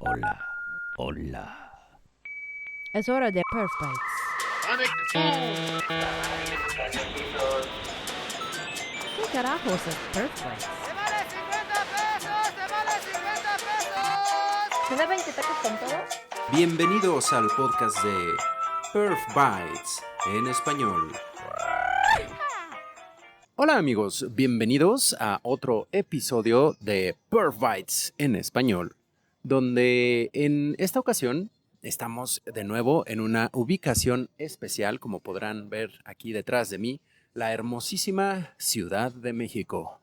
Hola, hola. Es hora de Perf Bites. ¿Qué carajos es Perf Bites? ¡Te vale 50 pesos! ¡Te vale 50 pesos! ¿Me da 20 tacos con todo? Bienvenidos al podcast de Perf Bites en español. Hola amigos, bienvenidos a otro episodio de Perf Bites en español, donde en esta ocasión estamos de nuevo en una ubicación especial, como podrán ver aquí detrás de mí, la hermosísima Ciudad de México.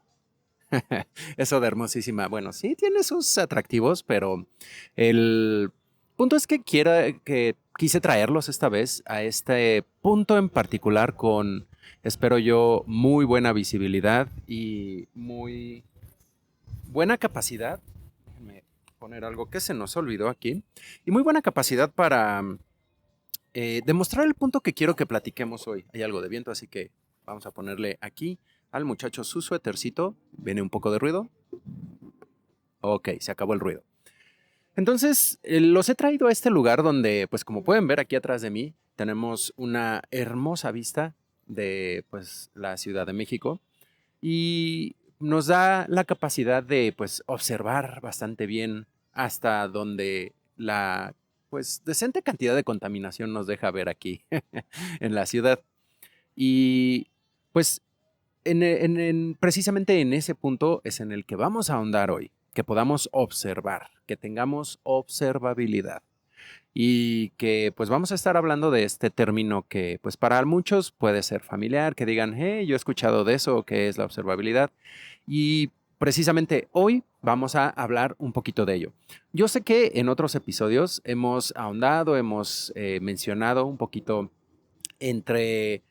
Eso de hermosísima, bueno, sí tiene sus atractivos, pero el punto es que quise traerlos esta vez a este punto en particular con, espero yo, muy buena visibilidad y muy buena capacidad. Déjenme poner algo que se nos olvidó aquí. Y muy buena capacidad para demostrar el punto que quiero que platiquemos hoy. Hay algo de viento, así que vamos a ponerle aquí al muchacho su suétercito. Viene un poco de ruido. Ok, se acabó el ruido. Entonces, los he traído a este lugar donde, pues como pueden ver aquí atrás de mí, tenemos una hermosa vista de, pues, la Ciudad de México y nos da la capacidad de, pues, observar bastante bien hasta donde la, pues, decente cantidad de contaminación nos deja ver aquí en la ciudad. Y, pues, precisamente en ese punto es en el que vamos a ahondar hoy, que podamos observar, que tengamos observabilidad y que pues vamos a estar hablando de este término que pues para muchos puede ser familiar, que digan, hey, yo he escuchado de eso, ¿qué es la observabilidad? Y precisamente hoy vamos a hablar un poquito de ello. Yo sé que en otros episodios hemos ahondado, hemos mencionado un poquito entre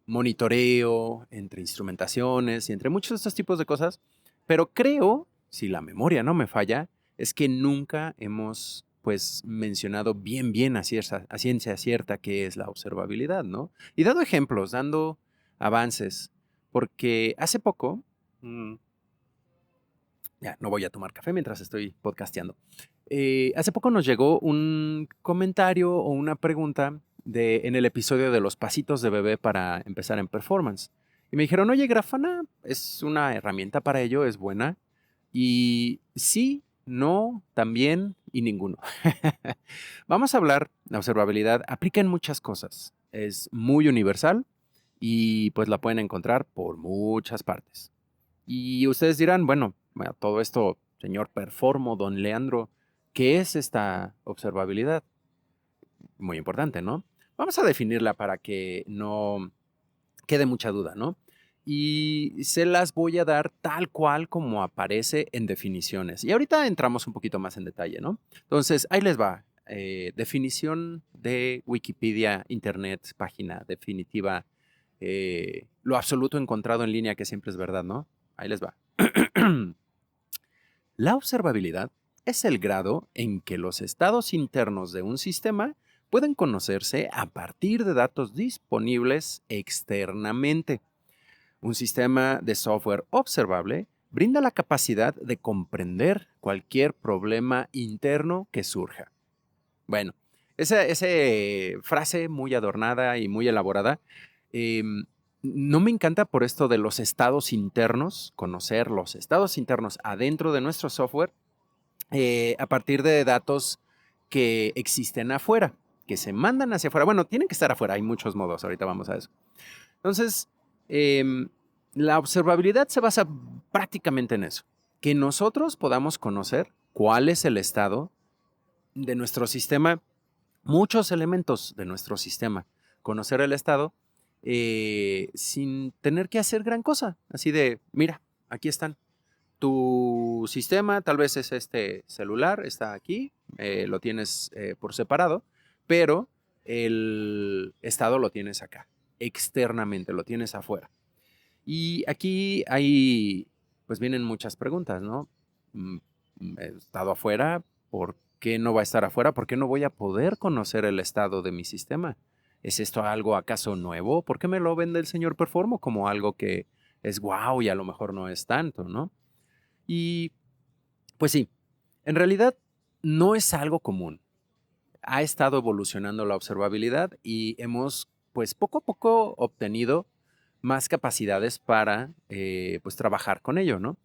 monitoreo, entre instrumentaciones y entre muchos de estos tipos de cosas, pero creo, si la memoria no me falla, es que nunca hemos pues mencionado bien a ciencia cierta qué es la observabilidad, ¿no? Y dado ejemplos, dando avances, porque hace poco, ya no voy a tomar café mientras estoy podcasteando. Hace poco nos llegó un comentario o una pregunta en el episodio de los pasitos de bebé para empezar en performance. Y me dijeron, oye, Grafana es una herramienta para ello, es buena. Y sí, no, también y ninguno. Vamos a hablar, la observabilidad aplica en muchas cosas. Es muy universal y pues la pueden encontrar por muchas partes. Y ustedes dirán, bueno, todo esto, señor Performo, don Leandro, ¿qué es esta observabilidad? Muy importante, ¿no? Vamos a definirla para que no quede mucha duda, ¿no? Y se las voy a dar tal cual como aparece en definiciones. Y ahorita entramos un poquito más en detalle, ¿no? Entonces, ahí les va. Definición de Wikipedia, Internet, página definitiva. Lo absoluto encontrado en línea, que siempre es verdad, ¿no? Ahí les va. La observabilidad es el grado en que los estados internos de un sistema pueden conocerse a partir de datos disponibles externamente. Un sistema de software observable brinda la capacidad de comprender cualquier problema interno que surja. Bueno, esa frase muy adornada y muy elaborada no me encanta por esto de los estados internos, conocer los estados internos adentro de nuestro software a partir de datos que existen afuera, que se mandan hacia afuera. Bueno, tienen que estar afuera, hay muchos modos, ahorita vamos a eso. Entonces, la observabilidad se basa prácticamente en eso, que nosotros podamos conocer cuál es el estado de nuestro sistema, muchos elementos de nuestro sistema, conocer el estado sin tener que hacer gran cosa, así de, mira, aquí están. Tu sistema tal vez es este celular, está aquí, lo tienes por separado, pero el estado lo tienes acá, externamente, lo tienes afuera. Y aquí pues vienen muchas preguntas, ¿no? He estado afuera, ¿por qué no va a estar afuera? ¿Por qué no voy a poder conocer el estado de mi sistema? ¿Es esto algo acaso nuevo? ¿Por qué me lo vende el señor Performo como algo que es guau y a lo mejor no es tanto, ¿no? Y pues sí, en realidad no es algo común. Ha estado evolucionando la observabilidad y hemos, pues poco a poco, obtenido más capacidades para, pues trabajar con ello, ¿no?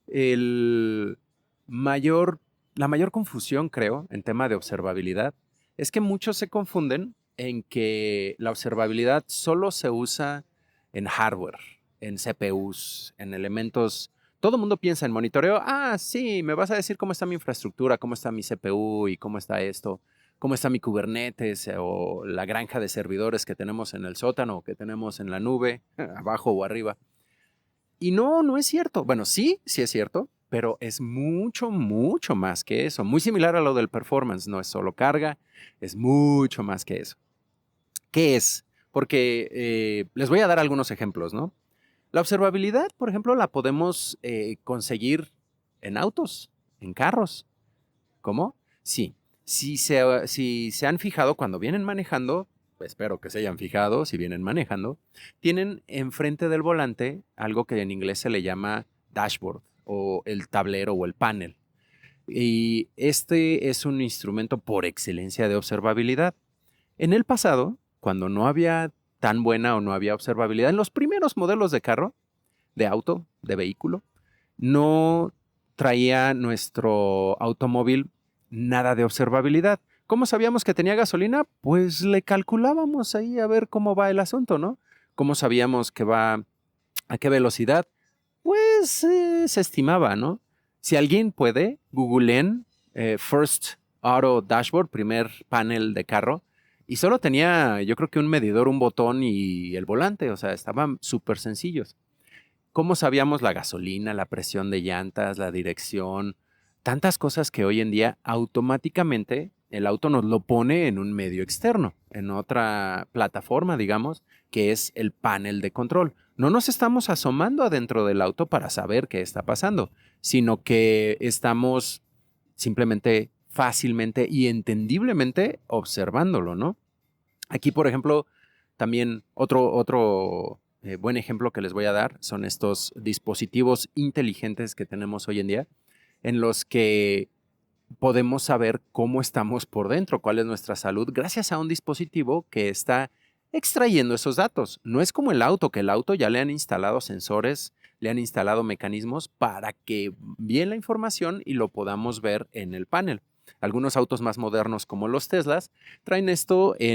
El mayor, la mayor confusión, creo, en tema de observabilidad es que muchos se confunden en que la observabilidad solo se usa en hardware, en CPUs, en elementos. Todo el mundo piensa en monitoreo. Ah, sí, me vas a decir cómo está mi infraestructura, cómo está mi CPU y cómo está esto, cómo está mi Kubernetes o la granja de servidores que tenemos en el sótano, que tenemos en la nube, abajo o arriba. Y no, no es cierto. Bueno, sí, sí es cierto, pero es mucho, mucho más que eso. Muy similar a lo del performance. No es solo carga, es mucho más que eso. ¿Qué es? Porque les voy a dar algunos ejemplos, ¿no? La observabilidad, por ejemplo, la podemos conseguir en autos, en carros. ¿Cómo? Sí. Si se han fijado cuando vienen manejando, espero que se hayan fijado si vienen manejando, tienen enfrente del volante algo que en inglés se le llama dashboard o el tablero o el panel. Y este es un instrumento por excelencia de observabilidad. En el pasado, cuando no había tan buena o no había observabilidad, en los primeros modelos de carro, de auto, de vehículo, no traía nuestro automóvil nada de observabilidad. ¿Cómo sabíamos que tenía gasolina? Pues le calculábamos ahí a ver cómo va el asunto, ¿no? ¿Cómo sabíamos que va a qué velocidad? Pues se estimaba, ¿no? Si alguien puede, googleen First Auto Dashboard, primer panel de carro, y solo tenía, yo creo que un medidor, un botón y el volante, o sea, estaban súper sencillos. ¿Cómo sabíamos la gasolina, la presión de llantas, la dirección? Tantas cosas que hoy en día automáticamente el auto nos lo pone en un medio externo, en otra plataforma, digamos, que es el panel de control. No nos estamos asomando adentro del auto para saber qué está pasando, sino que estamos simplemente, fácilmente y entendiblemente observándolo, ¿no? Aquí, por ejemplo, también otro buen ejemplo que les voy a dar son estos dispositivos inteligentes que tenemos hoy en día, en los que podemos saber cómo estamos por dentro, cuál es nuestra salud, gracias a un dispositivo que está extrayendo esos datos. No es como el auto, que el auto ya le han instalado sensores, le han instalado mecanismos para que envíen la información y lo podamos ver en el panel. Algunos autos más modernos como los Teslas traen esto e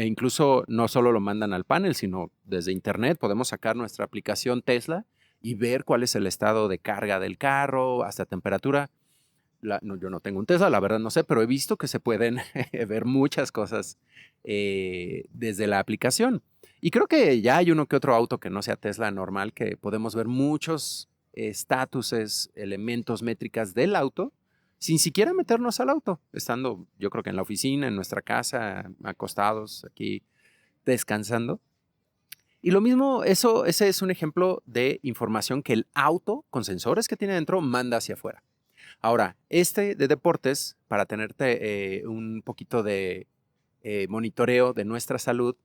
incluso no solo lo mandan al panel, sino desde internet podemos sacar nuestra aplicación Tesla y ver cuál es el estado de carga del carro, hasta temperatura. No, yo no tengo un Tesla, la verdad no sé, pero he visto que se pueden ver muchas cosas desde la aplicación. Y creo que ya hay uno que otro auto que no sea Tesla normal, que podemos ver muchos estatuses, elementos, métricas del auto, sin siquiera meternos al auto, estando yo creo que en la oficina, en nuestra casa, acostados aquí descansando. Y lo mismo, ese es un ejemplo de información que el auto, con sensores que tiene dentro, manda hacia afuera. Ahora, este de deportes, para tenerte un poquito de monitoreo de nuestra salud,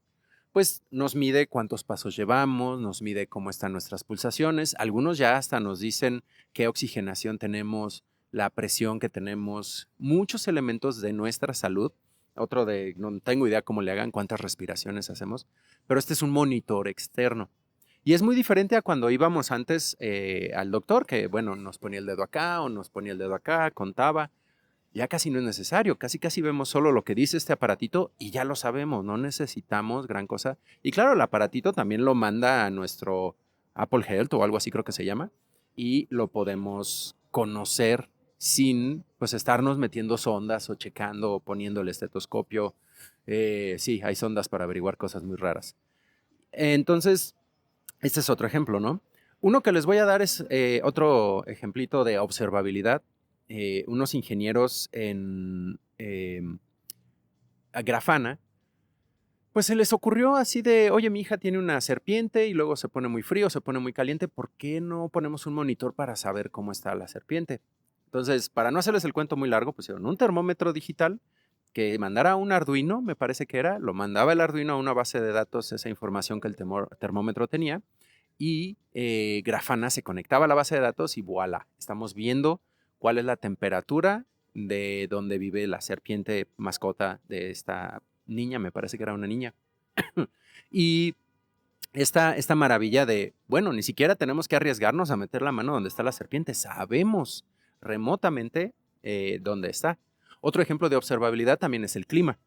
pues nos mide cuántos pasos llevamos, nos mide cómo están nuestras pulsaciones. Algunos ya hasta nos dicen qué oxigenación tenemos, la presión que tenemos, muchos elementos de nuestra salud. Otro de, no tengo idea cómo le hagan, cuántas respiraciones hacemos, pero este es un monitor externo. Y es muy diferente a cuando íbamos antes al doctor, que bueno, nos ponía el dedo acá o nos ponía el dedo acá, contaba. Ya casi no es necesario, casi vemos solo lo que dice este aparatito y ya lo sabemos, no necesitamos gran cosa. Y claro, el aparatito también lo manda a nuestro Apple Health o algo así creo que se llama y lo podemos conocer sin pues estarnos metiendo sondas o checando o poniendo el estetoscopio. Sí, hay sondas para averiguar cosas muy raras. Entonces, este es otro ejemplo, ¿no? Uno que les voy a dar es otro ejemplito de observabilidad. Unos ingenieros en Grafana, pues se les ocurrió así de, oye, mi hija tiene una serpiente y luego se pone muy frío, se pone muy caliente, ¿por qué no ponemos un monitor para saber cómo está la serpiente? Entonces, para no hacerles el cuento muy largo, pusieron un termómetro digital que mandara un Arduino, me parece que era, lo mandaba el Arduino a una base de datos, esa información que el termómetro tenía, y Grafana se conectaba a la base de datos y voilà, estamos viendo cuál es la temperatura de donde vive la serpiente mascota de esta niña, me parece que era una niña. Y esta maravilla de, bueno, ni siquiera tenemos que arriesgarnos a meter la mano donde está la serpiente, sabemos remotamente dónde está. Otro ejemplo de observabilidad también es el clima.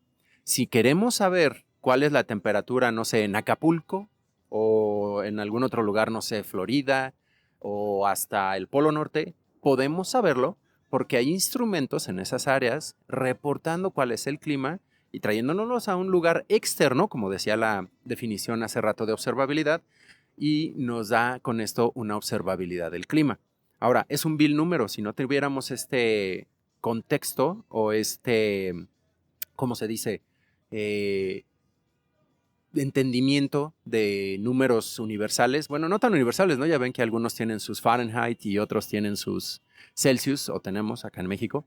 Si queremos saber cuál es la temperatura, no sé, en Acapulco o en algún otro lugar, no sé, Florida o hasta el Polo Norte, podemos saberlo porque hay instrumentos en esas áreas reportando cuál es el clima y trayéndonos a un lugar externo, como decía la definición hace rato de observabilidad, y nos da con esto una observabilidad del clima. Ahora, es un vil número. Si no tuviéramos este contexto o ¿cómo se dice? Entendimiento de números universales. Bueno, no tan universales, ¿no? Ya ven que algunos tienen sus Fahrenheit y otros tienen sus Celsius, o tenemos acá en México.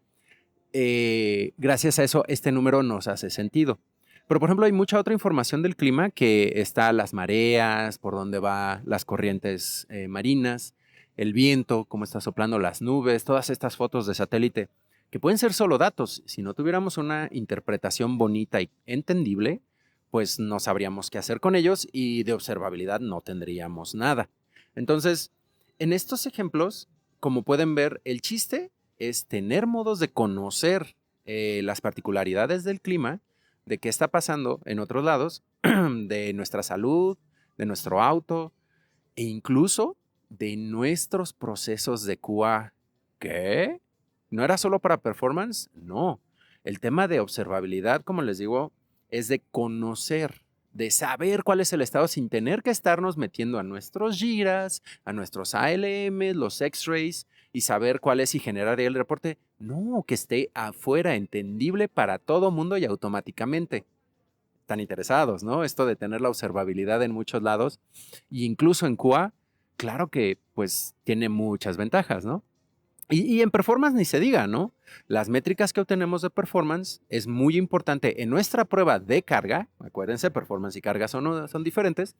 Gracias a eso, este número nos hace sentido. Pero, por ejemplo, hay mucha otra información del clima que está las mareas, por dónde van las corrientes marinas, el viento, cómo está soplando las nubes, todas estas fotos de satélite, que pueden ser solo datos. Si no tuviéramos una interpretación bonita y entendible, pues no sabríamos qué hacer con ellos y de observabilidad no tendríamos nada. Entonces, en estos ejemplos, como pueden ver, el chiste es tener modos de conocer las particularidades del clima, de qué está pasando en otros lados, de nuestra salud, de nuestro auto e incluso de nuestros procesos de QA. ¿Qué? ¿No era solo para performance? No. El tema de observabilidad, como les digo, es de conocer, de saber cuál es el estado sin tener que estarnos metiendo a nuestros giras, a nuestros ALM, los X-rays y saber cuál es y generar el reporte. No, que esté afuera, entendible para todo mundo y automáticamente. Están interesados, ¿no? Esto de tener la observabilidad en muchos lados e incluso en QA, claro que pues tiene muchas ventajas, ¿no? Y en performance ni se diga, ¿no? Las métricas que obtenemos de performance es muy importante en nuestra prueba de carga. Acuérdense, performance y carga son diferentes.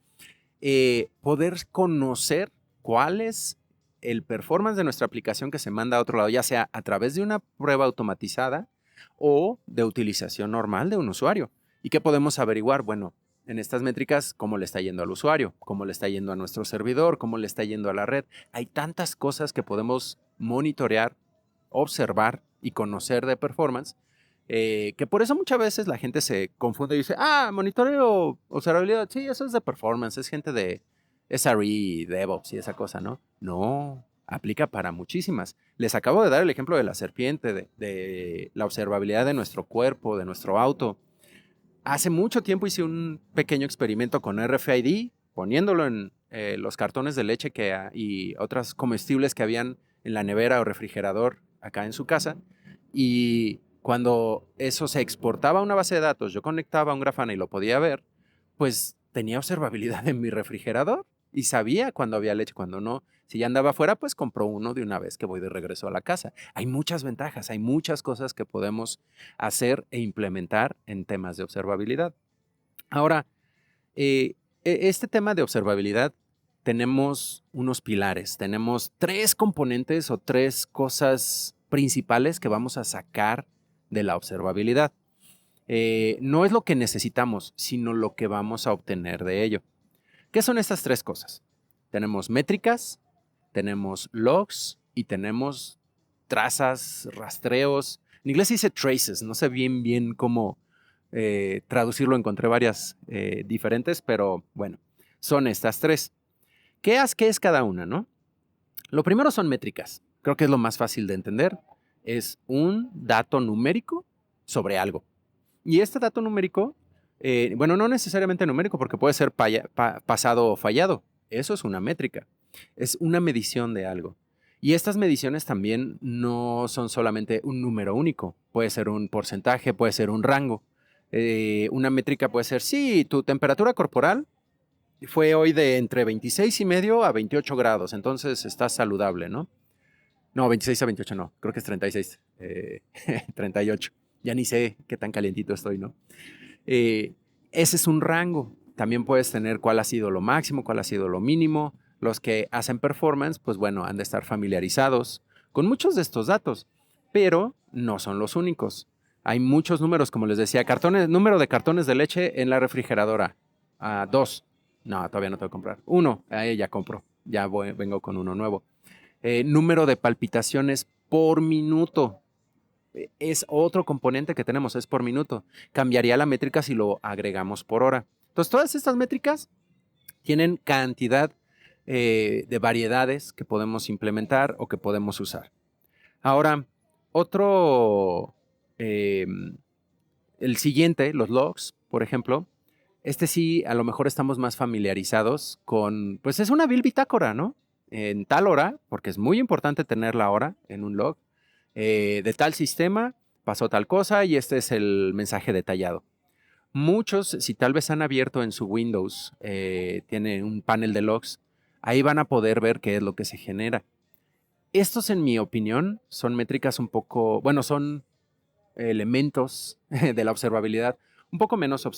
Poder conocer cuál es el performance de nuestra aplicación que se manda a otro lado, ya sea a través de una prueba automatizada o de utilización normal de un usuario. ¿Y qué podemos averiguar? Bueno, en estas métricas, cómo le está yendo al usuario, cómo le está yendo a nuestro servidor, cómo le está yendo a la red. Hay tantas cosas que podemos monitorear, observar y conocer de performance, que por eso muchas veces la gente se confunde y dice, monitoreo, observabilidad, sí, eso es de performance, es gente de SRE, DevOps y esa cosa, ¿no? No, aplica para muchísimas. Les acabo de dar el ejemplo de la serpiente, de la observabilidad de nuestro cuerpo, de nuestro auto. Hace mucho tiempo hice un pequeño experimento con RFID, poniéndolo en los cartones de leche y otras comestibles que habían en la nevera o refrigerador acá en su casa. Y cuando eso se exportaba a una base de datos, yo conectaba un Grafana y lo podía ver, pues tenía observabilidad en mi refrigerador y sabía cuando había leche, cuando no. Si ya andaba afuera, pues compro uno de una vez que voy de regreso a la casa. Hay muchas ventajas, hay muchas cosas que podemos hacer e implementar en temas de observabilidad. Ahora, este tema de observabilidad tenemos unos pilares, tenemos 3 componentes o 3 cosas principales que vamos a sacar de la observabilidad. No es lo que necesitamos, sino lo que vamos a obtener de ello. ¿Qué son estas 3 cosas? Tenemos métricas, tenemos logs y tenemos trazas, rastreos. En inglés se dice traces, no sé bien cómo traducirlo, encontré varias diferentes, pero bueno, son estas 3. ¿Qué es cada una, no? Lo primero son métricas. Creo que es lo más fácil de entender. Es un dato numérico sobre algo. Y este dato numérico, bueno, no necesariamente numérico porque puede ser pasado o fallado. Eso es una métrica. Es una medición de algo. Y estas mediciones también no son solamente un número único. Puede ser un porcentaje, puede ser un rango. Una métrica puede ser, sí, tu temperatura corporal fue hoy de entre 26.5 a 28 grados, entonces estás saludable, ¿no? No, 26 a 28 no, creo que es 36, 38. Ya ni sé qué tan calientito estoy, ¿no? Ese es un rango. También puedes tener cuál ha sido lo máximo, cuál ha sido lo mínimo. Los que hacen performance, pues bueno, han de estar familiarizados con muchos de estos datos. Pero no son los únicos. Hay muchos números, como les decía, número de cartones de leche en la refrigeradora. 2. No, todavía no tengo que comprar. 1, ya compro. Ya vengo con uno nuevo. Número de palpitaciones por minuto. Es otro componente que tenemos, es por minuto. Cambiaría la métrica si lo agregamos por hora. Entonces, todas estas métricas tienen cantidad de variedades que podemos implementar o que podemos usar. Ahora, el siguiente, los logs, por ejemplo, sí, a lo mejor estamos más familiarizados con, pues es una vil bitácora, ¿no? En tal hora, porque es muy importante tener la hora en un log, de tal sistema pasó tal cosa y este es el mensaje detallado. Muchos, si tal vez han abierto en su Windows, tienen un panel de logs, ahí van a poder ver qué es lo que se genera. Estos, en mi opinión, son métricas un poco, bueno, son elementos de la observabilidad un poco menos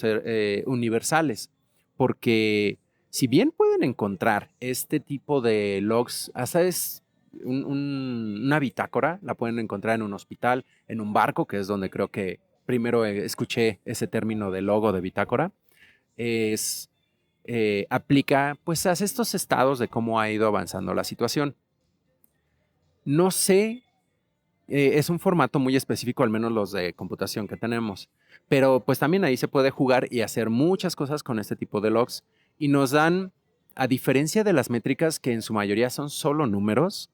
universales, porque si bien pueden encontrar este tipo de logs, hasta es una bitácora, la pueden encontrar en un hospital, en un barco, que es donde creo que primero escuché ese término de logo de bitácora, aplica pues a estos estados de cómo ha ido avanzando la situación. No sé, es un formato muy específico, al menos los de computación que tenemos, pero pues también ahí se puede jugar y hacer muchas cosas con este tipo de logs y nos dan, a diferencia de las métricas que en su mayoría son solo números,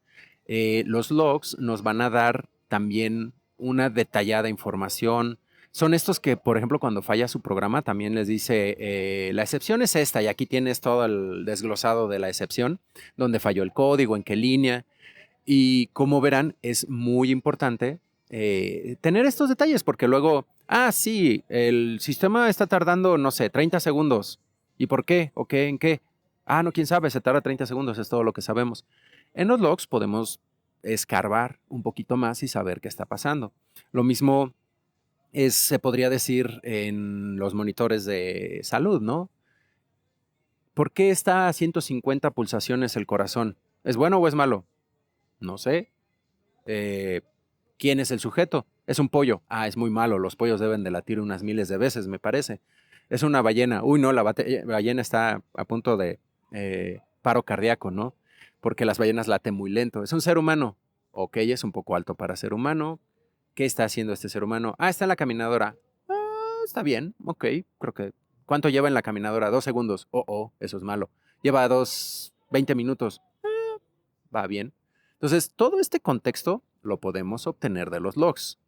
los logs nos van a dar también una detallada información. Son estos que, por ejemplo, cuando falla su programa, también les dice, la excepción es esta, y aquí tienes todo el desglosado de la excepción, donde falló el código, en qué línea. Y como verán, es muy importante tener estos detalles, porque luego, sí, el sistema está tardando, no sé, 30 segundos. ¿Y por qué? ¿O qué? ¿En qué? No, quién sabe, se tarda 30 segundos, es todo lo que sabemos. En los logs podemos escarbar un poquito más y saber qué está pasando. Lo mismo se podría decir en los monitores de salud, ¿no? ¿Por qué está a 150 pulsaciones el corazón? ¿Es bueno o es malo? No sé. ¿Quién es el sujeto? Es un pollo. Es muy malo. Los pollos deben de latir unas miles de veces, me parece. Es una ballena. Uy, no, la ballena está a punto de paro cardíaco, ¿no? Porque las ballenas laten muy lento. Es un ser humano. Ok, es un poco alto para ser humano. ¿Qué está haciendo este ser humano? Está en la caminadora. Está bien, ok. Creo que... ¿Cuánto lleva en la caminadora? 2 segundos. Eso es malo. Lleva 20 minutos. Va bien. Entonces, todo este contexto lo podemos obtener de los logs.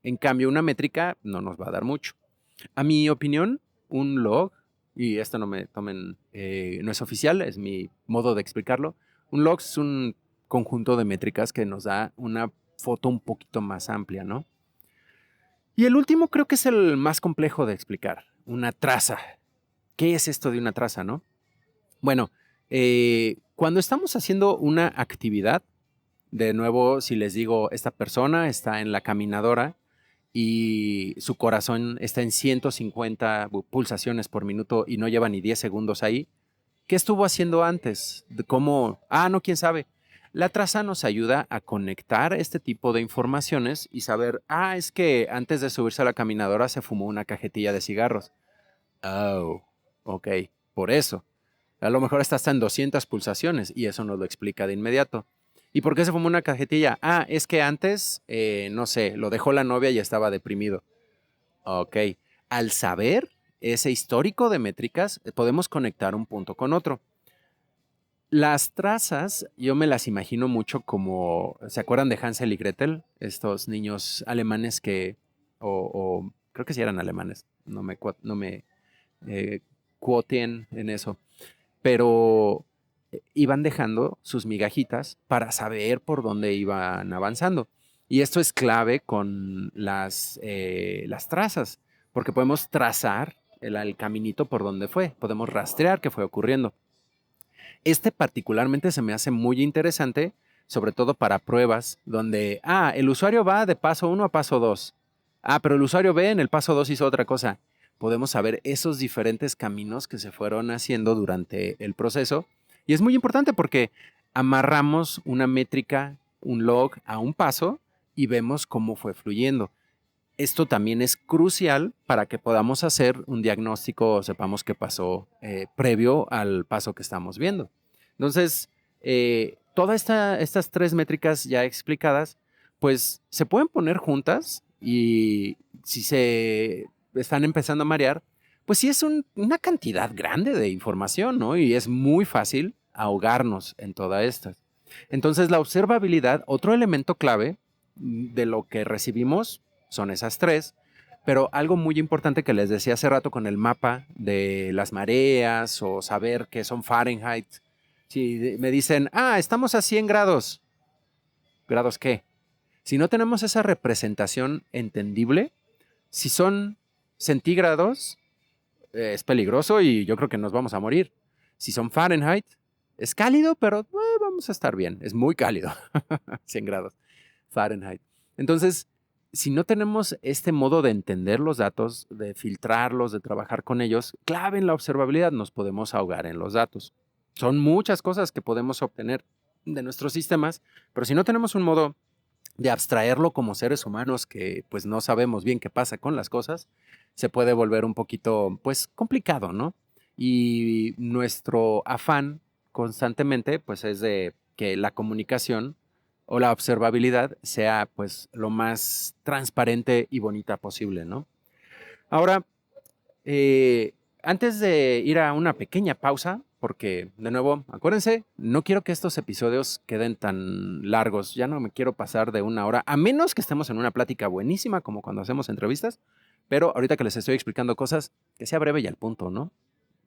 En cambio, una métrica no nos va a dar mucho. A mi opinión, un log, y esto no me tomen, no es oficial, es mi modo de explicarlo, un log es un conjunto de métricas que nos da una foto un poquito más amplia, ¿no? Y el último creo que es el más complejo de explicar, una traza. ¿Qué es esto de una traza, no? Bueno, cuando estamos haciendo una actividad, de nuevo, si les digo, esta persona está en la caminadora y su corazón está en 150 pulsaciones por minuto y no lleva ni 10 segundos ahí, ¿qué estuvo haciendo antes? ¿Cómo? No, quién sabe. La traza nos ayuda a conectar este tipo de informaciones y saber, es que antes de subirse a la caminadora se fumó una cajetilla de cigarros. Ok, por eso. A lo mejor está en 200 pulsaciones y eso nos lo explica de inmediato. ¿Y por qué se fumó una cajetilla? Es que antes, no sé, lo dejó la novia y estaba deprimido. Ok. Al saber ese histórico de métricas, podemos conectar un punto con otro. Las trazas, yo me las imagino mucho como, ¿se acuerdan de Hansel y Gretel? Estos niños alemanes que, o creo que sí eran alemanes, no me cuoten en eso, pero iban dejando sus migajitas para saber por dónde iban avanzando. Y esto es clave con las trazas, porque podemos trazar el caminito por donde fue, podemos rastrear qué fue ocurriendo. Este particularmente se me hace muy interesante, sobre todo para pruebas donde, el usuario va de paso 1 a paso 2. Pero el usuario B en el paso 2 hizo otra cosa. Podemos saber esos diferentes caminos que se fueron haciendo durante el proceso. Y es muy importante porque amarramos una métrica, un log a un paso y vemos cómo fue fluyendo. Esto también es crucial para que podamos hacer un diagnóstico o sepamos qué pasó previo al paso que estamos viendo. Entonces, todas estas 3 métricas ya explicadas, pues se pueden poner juntas y si se están empezando a marear, pues sí es una cantidad grande de información, ¿no? Y es muy fácil ahogarnos en todas estas. Entonces, la observabilidad, otro elemento clave de lo que recibimos, son esas 3, pero algo muy importante que les decía hace rato con el mapa de las mareas o saber que son Fahrenheit. Si me dicen, estamos a 100 grados, ¿grados qué? Si no tenemos esa representación entendible, si son centígrados, es peligroso y yo creo que nos vamos a morir. Si son Fahrenheit, es cálido, pero vamos a estar bien. Es muy cálido, 100 grados Fahrenheit. Entonces, si no tenemos este modo de entender los datos, de filtrarlos, de trabajar con ellos, clave en la observabilidad, nos podemos ahogar en los datos. Son muchas cosas que podemos obtener de nuestros sistemas, pero si no tenemos un modo de abstraerlo como seres humanos que pues no sabemos bien qué pasa con las cosas, se puede volver un poquito pues complicado, ¿no? Y nuestro afán constantemente pues es de que la comunicación o la observabilidad sea pues lo más transparente y bonita posible, ¿no? Ahora, antes de ir a una pequeña pausa, porque de nuevo, acuérdense, no quiero que estos episodios queden tan largos, ya no me quiero pasar de 1 hora, a menos que estemos en una plática buenísima como cuando hacemos entrevistas, pero ahorita que les estoy explicando cosas, que sea breve y al punto, ¿no?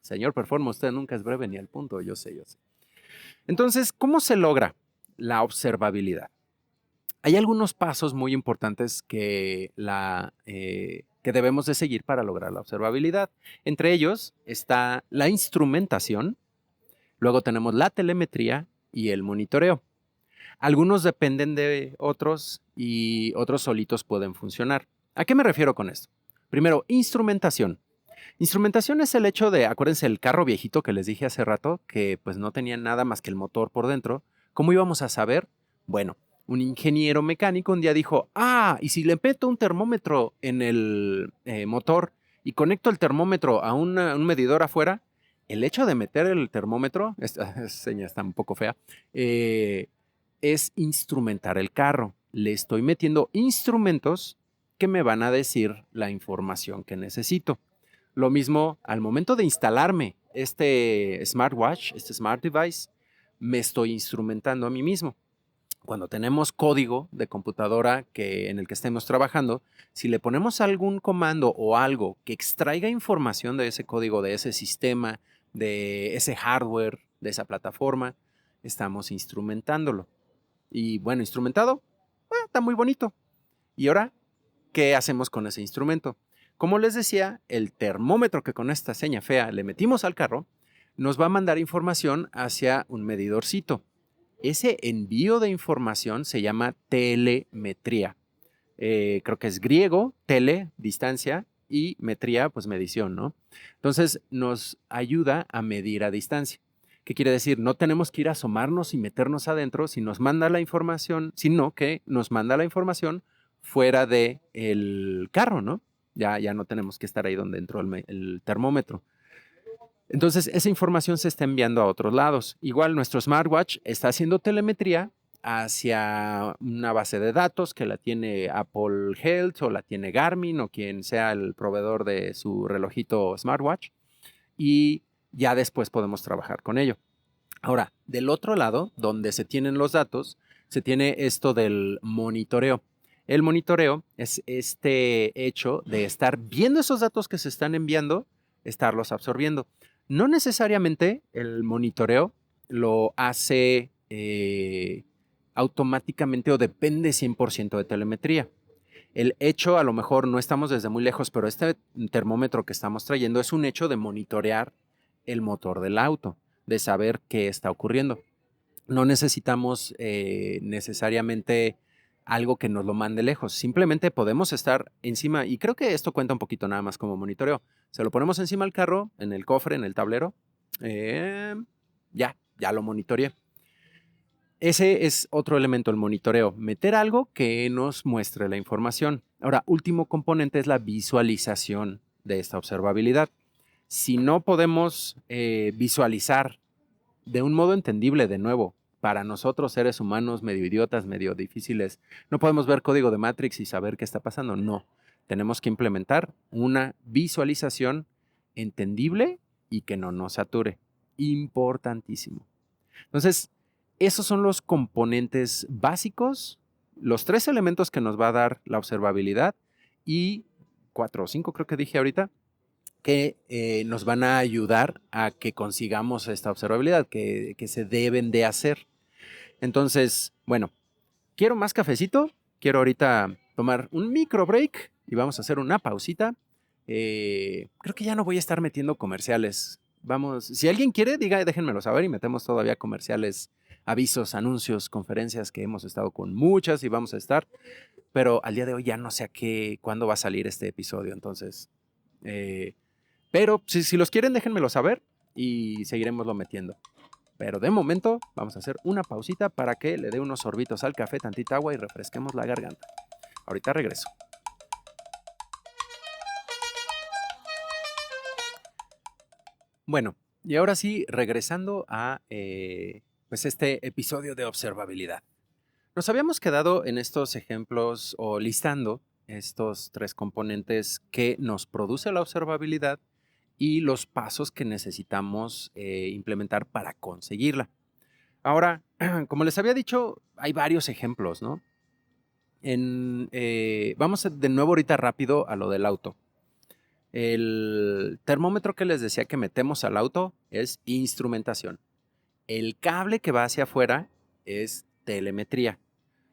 Señor Performa, usted nunca es breve ni al punto, yo sé. Entonces, ¿cómo se logra la observabilidad? Hay algunos pasos muy importantes que debemos de seguir para lograr la observabilidad. Entre ellos está la instrumentación, luego tenemos la telemetría y el monitoreo. Algunos dependen de otros y otros solitos pueden funcionar. ¿A qué me refiero con esto? Primero, instrumentación. Instrumentación es el hecho de, acuérdense, el carro viejito que les dije hace rato, que pues no tenía nada más que el motor por dentro. ¿Cómo íbamos a saber? Bueno, un ingeniero mecánico un día dijo, y si le meto un termómetro en el motor y conecto el termómetro a un medidor afuera, el hecho de meter el termómetro, esta seña está un poco fea, es instrumentar el carro. Le estoy metiendo instrumentos que me van a decir la información que necesito. Lo mismo al momento de instalarme este smartwatch, este smart device, me estoy instrumentando a mí mismo. Cuando tenemos código de computadora en el que estemos trabajando, si le ponemos algún comando o algo que extraiga información de ese código, de ese sistema, de ese hardware, de esa plataforma, estamos instrumentándolo. Y bueno, instrumentado, está muy bonito. ¿Y ahora qué hacemos con ese instrumento? Como les decía, el termómetro que con esta seña fea le metimos al carro, nos va a mandar información hacia un medidorcito. Ese envío de información se llama telemetría. Creo que es griego, tele, distancia, y metría, pues medición, ¿no? Entonces, nos ayuda a medir a distancia. ¿Qué quiere decir? No tenemos que ir a asomarnos y meternos adentro si nos manda la información, sino que nos manda la información fuera del carro, ¿no? Ya no tenemos que estar ahí donde entró el termómetro. Entonces, esa información se está enviando a otros lados. Igual, nuestro smartwatch está haciendo telemetría hacia una base de datos que la tiene Apple Health o la tiene Garmin o quien sea el proveedor de su relojito smartwatch. Y ya después podemos trabajar con ello. Ahora, del otro lado, donde se tienen los datos, se tiene esto del monitoreo. El monitoreo es este hecho de estar viendo esos datos que se están enviando, estarlos absorbiendo. No necesariamente el monitoreo lo hace automáticamente o depende 100% de telemetría. El hecho, a lo mejor no estamos desde muy lejos, pero este termómetro que estamos trayendo es un hecho de monitorear el motor del auto, de saber qué está ocurriendo. No necesitamos necesariamente algo que nos lo mande lejos. Simplemente podemos estar encima, y creo que esto cuenta un poquito nada más como monitoreo. Se lo ponemos encima del carro, en el cofre, en el tablero. Ya lo monitoreé. ese es otro elemento, el monitoreo. Meter algo que nos muestre la información. Ahora, último componente es la visualización de esta observabilidad. Si no podemos visualizar de un modo entendible, de nuevo, para nosotros seres humanos medio idiotas, medio difíciles, no podemos ver código de Matrix y saber qué está pasando. No, tenemos que implementar una visualización entendible y que no nos sature. Importantísimo. Entonces, esos son los componentes básicos, los 3 elementos que nos va a dar la observabilidad y 4 o 5 creo que dije ahorita, que nos van a ayudar a que consigamos esta observabilidad, que se deben de hacer. Entonces, bueno, quiero más cafecito, quiero ahorita tomar un micro break y vamos a hacer una pausita. Creo que ya no voy a estar metiendo comerciales. Vamos, si alguien quiere, déjenmelo saber y metemos todavía comerciales, avisos, anuncios, conferencias que hemos estado con muchas y vamos a estar, pero al día de hoy ya no sé cuándo va a salir este episodio, entonces, pero si los quieren, déjenmelo saber y seguiremoslo metiendo. Pero de momento vamos a hacer una pausita para que le dé unos sorbitos al café, tantita agua y refresquemos la garganta. Ahorita regreso. Bueno, y ahora sí, regresando a pues este episodio de observabilidad. Nos habíamos quedado en estos ejemplos o listando estos 3 componentes que nos produce la observabilidad y los pasos que necesitamos implementar para conseguirla. Ahora, como les había dicho, hay varios ejemplos, ¿no? Vamos de nuevo ahorita rápido a lo del auto. El termómetro que les decía que metemos al auto es instrumentación. El cable que va hacia afuera es telemetría.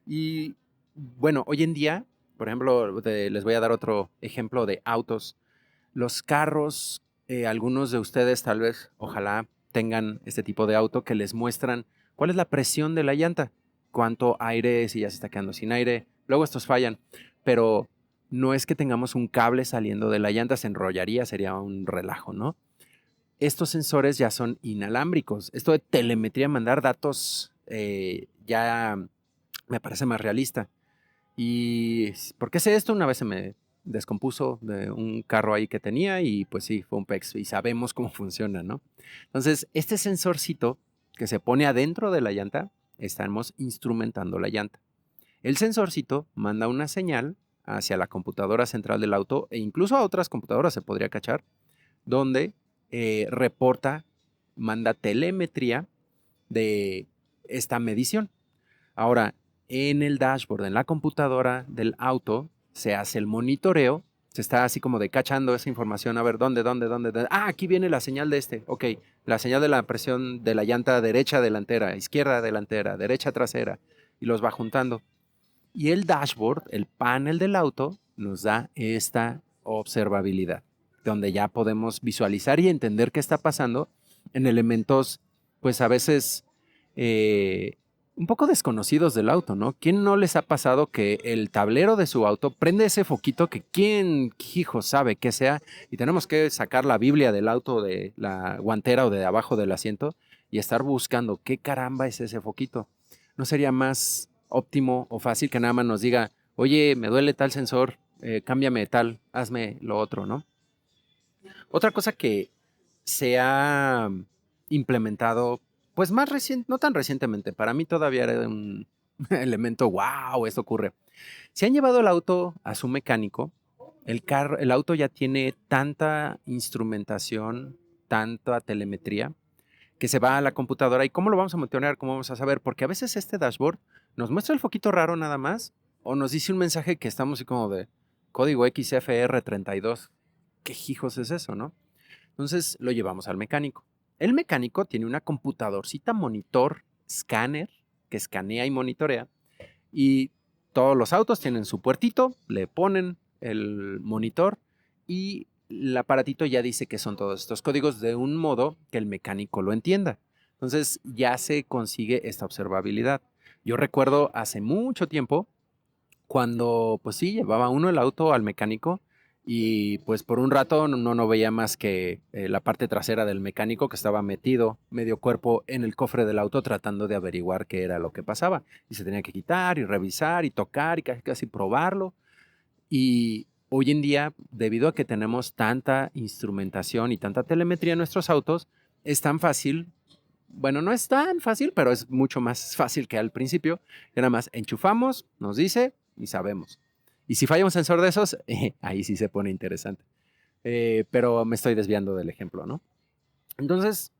Y bueno, hoy en día, por ejemplo, les voy a dar otro ejemplo de autos. Los carros, algunos de ustedes tal vez, ojalá tengan este tipo de auto que les muestran cuál es la presión de la llanta, cuánto aire, si ya se está quedando sin aire. Luego estos fallan, pero no es que tengamos un cable saliendo de la llanta, se enrollaría, sería un relajo, ¿no? Estos sensores ya son inalámbricos. Esto de telemetría, mandar datos, ya me parece más realista. ¿Y por qué sé esto? Una vez se me descompuso de un carro ahí que tenía y pues sí, fue un PEX y sabemos cómo funciona, ¿no? Entonces, este sensorcito que se pone adentro de la llanta, estamos instrumentando la llanta. El sensorcito manda una señal hacia la computadora central del auto e incluso a otras computadoras se podría cachar, donde reporta, manda telemetría de esta medición. Ahora, en el dashboard, en la computadora del auto, se hace el monitoreo, se está así como de cachando esa información, a ver, ¿dónde? Ah, aquí viene la señal de este, ok, la señal de la presión de la llanta derecha delantera, izquierda delantera, derecha trasera, y los va juntando. Y el dashboard, el panel del auto, nos da esta observabilidad, donde ya podemos visualizar y entender qué está pasando en elementos, pues a veces un poco desconocidos del auto, ¿no? ¿Quién no les ha pasado que el tablero de su auto prende ese foquito que quién, hijo, sabe qué sea? Y tenemos que sacar la Biblia del auto de la guantera o de abajo del asiento y estar buscando qué caramba es ese foquito. ¿No sería más óptimo o fácil que nada más nos diga, oye, me duele tal sensor, cámbiame tal, hazme lo otro, ¿no? Otra cosa que se ha implementado, pues más reciente, no tan recientemente, para mí todavía era un elemento, wow, esto ocurre. Si han llevado el auto a su mecánico, el auto ya tiene tanta instrumentación, tanta telemetría, que se va a la computadora. ¿Y cómo lo vamos a monitorear? ¿Cómo vamos a saber? Porque a veces este dashboard nos muestra el foquito raro nada más o nos dice un mensaje que estamos así como de código XFR32. ¿Qué hijos es eso, no? Entonces lo llevamos al mecánico. El mecánico tiene una computadorcita monitor escáner que escanea y monitorea y todos los autos tienen su puertito, le ponen el monitor y el aparatito ya dice que son todos estos códigos de un modo que el mecánico lo entienda. Entonces ya se consigue esta observabilidad. Yo recuerdo hace mucho tiempo cuando pues sí, llevaba uno el auto al mecánico Y pues por un rato no veía más que la parte trasera del mecánico que estaba metido medio cuerpo en el cofre del auto tratando de averiguar qué era lo que pasaba. Y se tenía que quitar y revisar y tocar y casi probarlo. Y hoy en día, debido a que tenemos tanta instrumentación y tanta telemetría en nuestros autos, es tan fácil, bueno, no es tan fácil, pero es mucho más fácil que al principio. Que nada más enchufamos, nos dice y sabemos. Y si falla un sensor de esos, ahí sí se pone interesante. Pero me estoy desviando del ejemplo, ¿no? Entonces,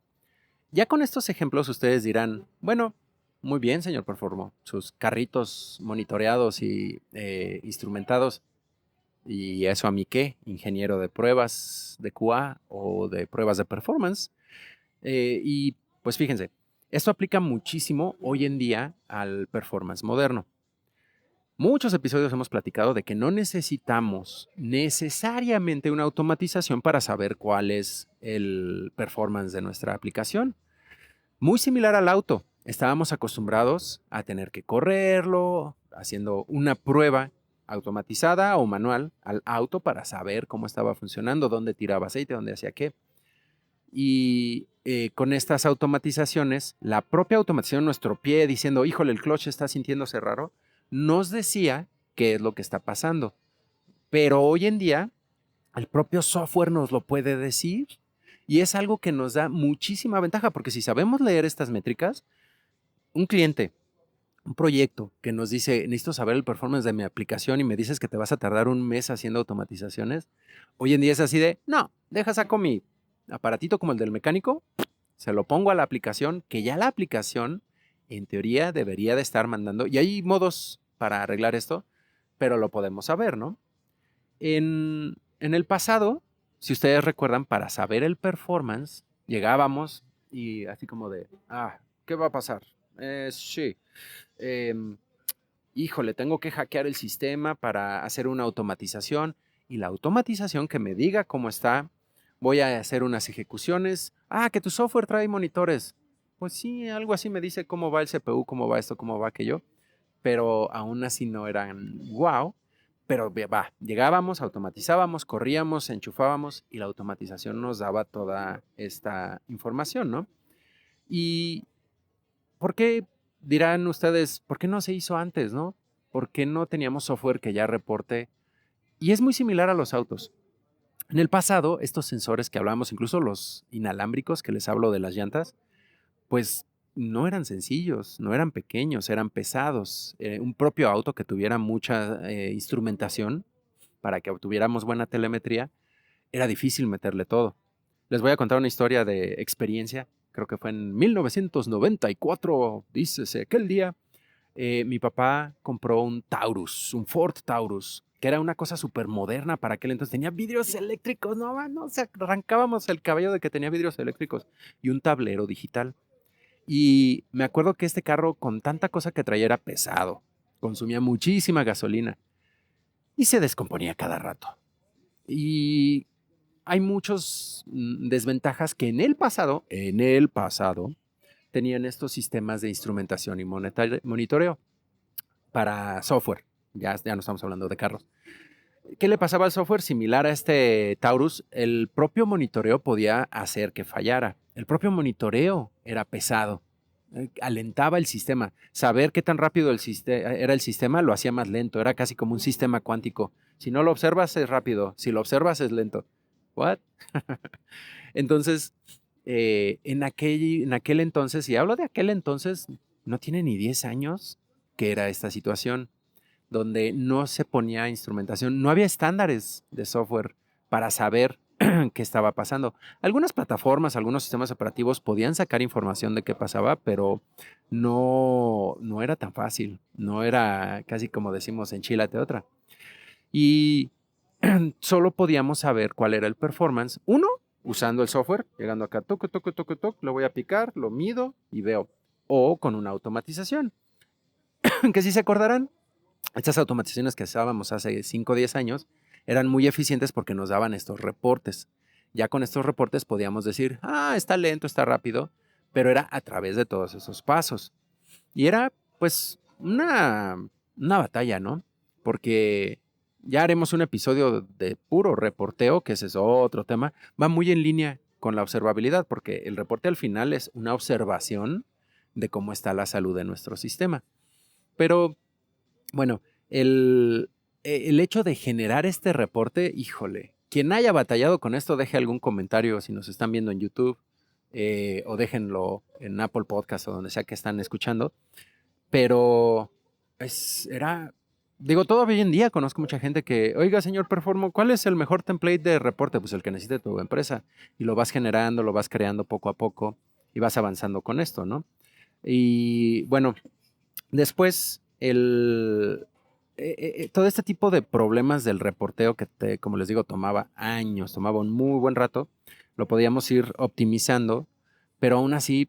ya con estos ejemplos ustedes dirán, bueno, muy bien, señor Performo, sus carritos monitoreados y instrumentados. ¿Y eso a mí qué? Ingeniero de pruebas de QA o de pruebas de performance. Y pues fíjense, esto aplica muchísimo hoy en día al performance moderno. Muchos episodios hemos platicado de que no necesitamos necesariamente una automatización para saber cuál es el performance de nuestra aplicación. Muy similar al auto. Estábamos acostumbrados a tener que correrlo, haciendo una prueba automatizada o manual al auto para saber cómo estaba funcionando, dónde tiraba aceite, dónde hacía qué. Y con estas automatizaciones, la propia automatización, nuestro pie diciendo, híjole, el clutch está sintiéndose raro, nos decía qué es lo que está pasando. Pero hoy en día, el propio software nos lo puede decir y es algo que nos da muchísima ventaja, porque si sabemos leer estas métricas, un cliente, un proyecto que nos dice, necesito saber el performance de mi aplicación y me dices que te vas a tardar un mes haciendo automatizaciones, hoy en día es así de, no, saco mi aparatito como el del mecánico, se lo pongo a la aplicación, que ya la aplicación en teoría debería de estar mandando, y hay modos para arreglar esto, pero lo podemos saber, ¿no? En el pasado, si ustedes recuerdan, para saber el performance, llegábamos y así como de, ¿qué va a pasar? Sí, híjole, tengo que hackear el sistema para hacer una automatización y la automatización que me diga cómo está, voy a hacer unas ejecuciones. Que tu software trae monitores. Pues sí, algo así me dice cómo va el CPU, cómo va esto, cómo va aquello, pero aún así no eran wow. Pero llegábamos, automatizábamos, corríamos, enchufábamos y la automatización nos daba toda esta información, ¿no? ¿Y por qué dirán ustedes, por qué no se hizo antes, no? ¿Por qué no teníamos software que ya reporte? Y es muy similar a los autos. En el pasado, estos sensores que hablábamos, incluso los inalámbricos que les hablo de las llantas, pues no eran sencillos, no eran pequeños, eran pesados. Un propio auto que tuviera mucha instrumentación para que obtuviéramos buena telemetría, era difícil meterle todo. Les voy a contar una historia de experiencia. Creo que fue en 1994, dícese, aquel día. Mi papá compró un Taurus, un Ford Taurus, que era una cosa súper moderna para aquel entonces. Tenía vidrios eléctricos, no, arrancábamos el cabello de que tenía vidrios eléctricos y un tablero digital. Y me acuerdo que este carro, con tanta cosa que traía, era pesado, consumía muchísima gasolina y se descomponía cada rato. Y hay muchas desventajas que en el pasado, tenían estos sistemas de instrumentación y monitoreo para software. Ya no estamos hablando de carros. ¿Qué le pasaba al software? Similar a este Taurus, el propio monitoreo podía hacer que fallara. El propio monitoreo era pesado. Alentaba el sistema. Saber qué tan rápido era el sistema lo hacía más lento. Era casi como un sistema cuántico. Si no lo observas es rápido. Si lo observas es lento. ¿What? Entonces, en aquel entonces, y hablo de aquel entonces, no tiene ni 10 años que era esta situación, donde no se ponía instrumentación, no había estándares de software para saber qué estaba pasando. Algunas plataformas, algunos sistemas operativos podían sacar información de qué pasaba, pero no era tan fácil, no era casi como decimos enchilate otra. Y solo podíamos saber cuál era el performance. Uno, usando el software, llegando acá, toco, lo voy a picar, lo mido y veo. O con una automatización. Que si se acordarán, estas automatizaciones que usábamos hace 5 o 10 años eran muy eficientes porque nos daban estos reportes. Ya con estos reportes podíamos decir, está lento, está rápido, pero era a través de todos esos pasos. Y era pues una batalla, ¿no? Porque ya haremos un episodio de puro reporteo, que ese es otro tema, va muy en línea con la observabilidad, porque el reporte al final es una observación de cómo está la salud de nuestro sistema. Pero, bueno, el hecho de generar este reporte, híjole, quien haya batallado con esto, deje algún comentario si nos están viendo en YouTube o déjenlo en Apple Podcast o donde sea que están escuchando. Pero digo, todavía hoy en día conozco mucha gente que, oiga, señor Performo, ¿cuál es el mejor template de reporte? Pues el que necesite tu empresa. Y lo vas generando, lo vas creando poco a poco y vas avanzando con esto, ¿no? Y bueno, después todo este tipo de problemas del reporteo que, como les digo, tomaba años, tomaba un muy buen rato, lo podíamos ir optimizando, pero aún así,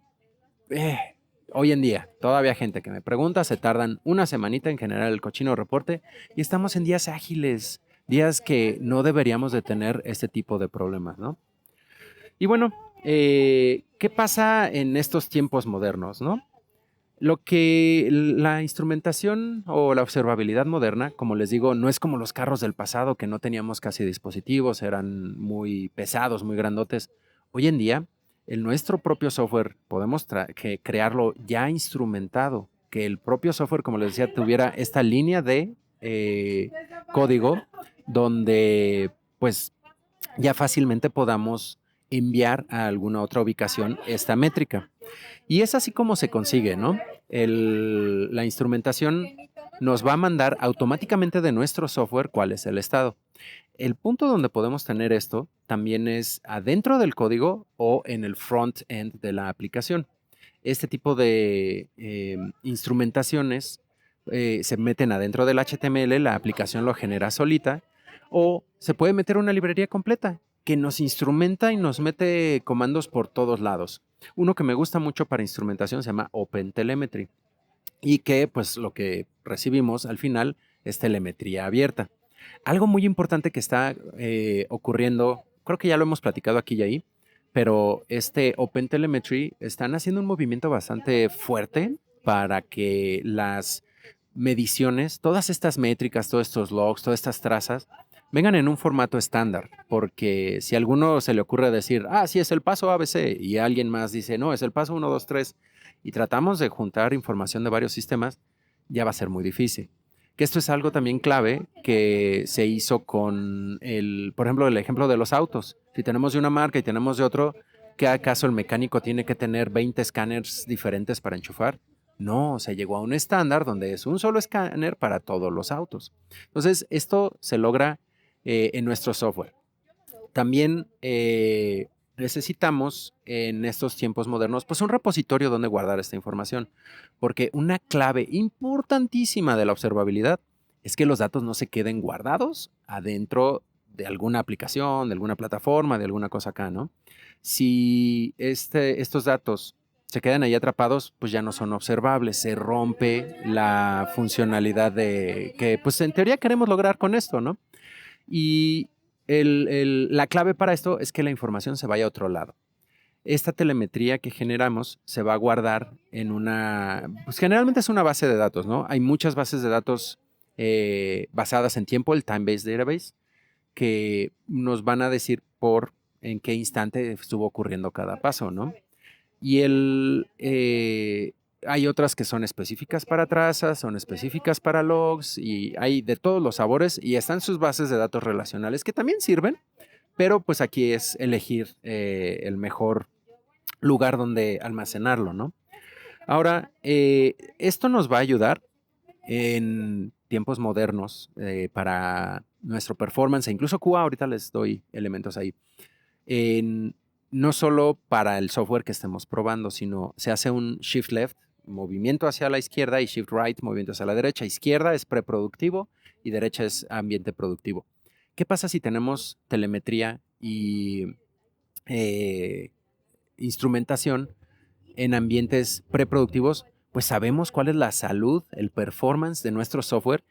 hoy en día, todavía gente que me pregunta, se tardan una semanita en generar el cochino reporte y estamos en días ágiles, días que no deberíamos de tener este tipo de problemas, ¿no? Y bueno, ¿qué pasa en estos tiempos modernos, no? Lo que la instrumentación o la observabilidad moderna, como les digo, no es como los carros del pasado que no teníamos casi dispositivos, eran muy pesados, muy grandotes. Hoy en día, en nuestro propio software podemos crearlo ya instrumentado, que el propio software, como les decía, tuviera esta línea de código donde pues ya fácilmente podamos enviar a alguna otra ubicación esta métrica. Y es así como se consigue, ¿no? La instrumentación nos va a mandar automáticamente de nuestro software cuál es el estado. El punto donde podemos tener esto también es adentro del código o en el front-end de la aplicación. Este tipo de instrumentaciones se meten adentro del HTML, la aplicación lo genera solita, o se puede meter una librería completa que nos instrumenta y nos mete comandos por todos lados. Uno que me gusta mucho para instrumentación se llama OpenTelemetry y que pues lo que recibimos al final es telemetría abierta. Algo muy importante que está ocurriendo, creo que ya lo hemos platicado aquí y ahí, pero este OpenTelemetry están haciendo un movimiento bastante fuerte para que las mediciones, todas estas métricas, todos estos logs, todas estas trazas, vengan en un formato estándar, porque si a alguno se le ocurre decir, sí, es el paso ABC, y alguien más dice, no, es el paso 1, 2, 3, y tratamos de juntar información de varios sistemas, ya va a ser muy difícil. Que esto es algo también clave que se hizo con por ejemplo, el ejemplo de los autos. Si tenemos de una marca y tenemos de otro, ¿qué acaso el mecánico tiene que tener 20 escáneres diferentes para enchufar? No, se llegó a un estándar donde es un solo escáner para todos los autos. Entonces, esto se logra en nuestro software. También necesitamos en estos tiempos modernos pues un repositorio donde guardar esta información, porque una clave importantísima de la observabilidad es que los datos no se queden guardados adentro de alguna aplicación, de alguna plataforma, de alguna cosa acá, ¿no? Si estos datos se quedan ahí atrapados, pues ya no son observables, se rompe la funcionalidad de que pues en teoría queremos lograr con esto, ¿no? Y la clave para esto es que la información se vaya a otro lado. Esta telemetría que generamos se va a guardar en pues generalmente es una base de datos, ¿no? Hay muchas bases de datos basadas en tiempo, el Time-Based Database, que nos van a decir en qué instante estuvo ocurriendo cada paso, ¿no? Y hay otras que son específicas para trazas, son específicas para logs y hay de todos los sabores y están sus bases de datos relacionales que también sirven, pero pues aquí es elegir el mejor lugar donde almacenarlo, ¿no? Ahora, esto nos va a ayudar en tiempos modernos para nuestro performance e incluso QA, ahorita les doy elementos ahí, no solo para el software que estemos probando, sino se hace un shift left, movimiento hacia la izquierda, y shift right, movimiento hacia la derecha. Izquierda es preproductivo y derecha es ambiente productivo. ¿Qué pasa si tenemos telemetría y instrumentación en ambientes preproductivos? Pues sabemos cuál es la salud, el performance de nuestro software